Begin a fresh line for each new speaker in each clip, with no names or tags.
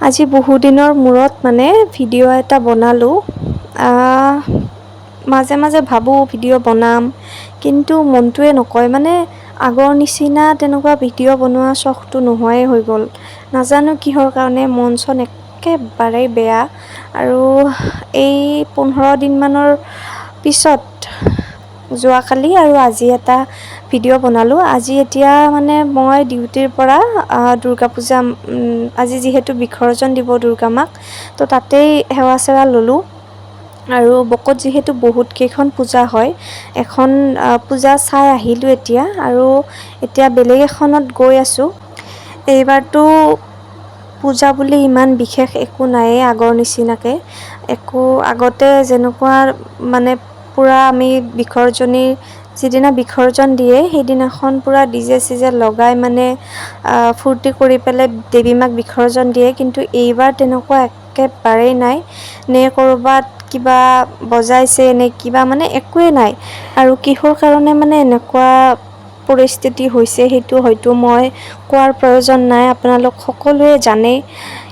আজি বহুদিনৰ মূৰত মানে ভিডিঅ' এটা বনালোঁ। মাজে মাজে ভাবোঁ ভিডিঅ' বনাম, কিন্তু মনটোৱে নকয়। মানে আগৰ নিচিনা তেনেকুৱা ভিডিঅ' বনোৱা চখটো নোহোৱাই হৈ গ'ল। নাজানো কিহৰ কাৰণে মন চন একেবাৰেই বেয়া। আৰু এই 15 দিনমানৰ পিছত যোৱাকালি আৰু আজি এটা ভিডিঅ' বনালোঁ। আজি এতিয়া মানে মই ডিউটিৰ পৰা দুৰ্গা পূজা, আজি যিহেতু বিসৰ্জন দিব দুৰ্গা মাক, তো তাতেই সেৱা চেৱা ল'লোঁ। আৰু বকত যিহেতু বহুত কেইখন পূজা হয়, এখন পূজা চাই আহিলোঁ এতিয়া, আৰু এতিয়া বেলেগ এখনত গৈ আছোঁ। এইবাৰতো পূজা বুলি ইমান বিশেষ একো নায়েই আগৰ নিচিনাকৈ। আগতে যেনেকুৱা মানে পূৰা আমি যিদিনা বিসৰ্জন দিয়ে সেইদিনাখন পূৰা ডিজে চিজে লগাই মানে ফূৰ্তি কৰি পেলাই দেৱী মাক বিসৰ্জন দিয়ে, কিন্তু এইবাৰ তেনেকুৱা একেবাৰেই নাই। নে ক'ৰবাত কিবা বজাইছে নে কিবা, মানে একোৱেই নাই। আৰু কিহৰ কাৰণে মানে এনেকুৱা পৰিস্থিতি হৈছে সেইটো হয়তো মই কোৱাৰ প্ৰয়োজন নাই, আপোনালোক সকলোৱে জানেই।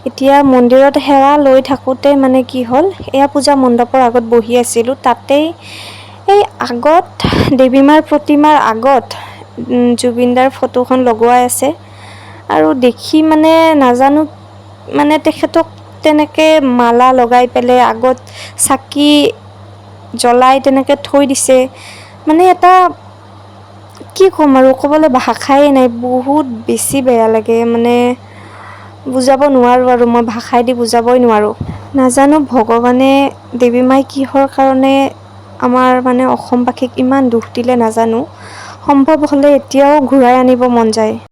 এতিয়া মন্দিৰত সেৱা লৈ থাকোঁতে মানে কি হ'ল, এয়া পূজা মণ্ডপৰ আগত বহি আছিলোঁ। তাতেই এই আগত দেৱী মাৰ প্ৰতিমাৰ আগত জুবিন দাৰ ফটোখন লগোৱাই আছে। আৰু দেখি মানে নাজানো, মানে তেখেতক তেনেকৈ মালা লগাই পেলাই আগত চাকি জ্বলাই তেনেকৈ থৈ দিছে। মানে এটা কি ক'ম আৰু, ক'বলৈ ভাষাই নাই। বহুত বেছি বেয়া লাগে, মানে বুজাব নোৱাৰোঁ আৰু মই ভাষাই দি বুজাবই নোৱাৰোঁ। নাজানো ভগৱানে দেৱী মাই কিহৰ কাৰণে আমাৰ মানে অসমবাসীক ইমান দুখ দিলে নাজানো। সম্ভৱ হ'লে এতিয়াও ঘূৰাই আনিব মন যায়।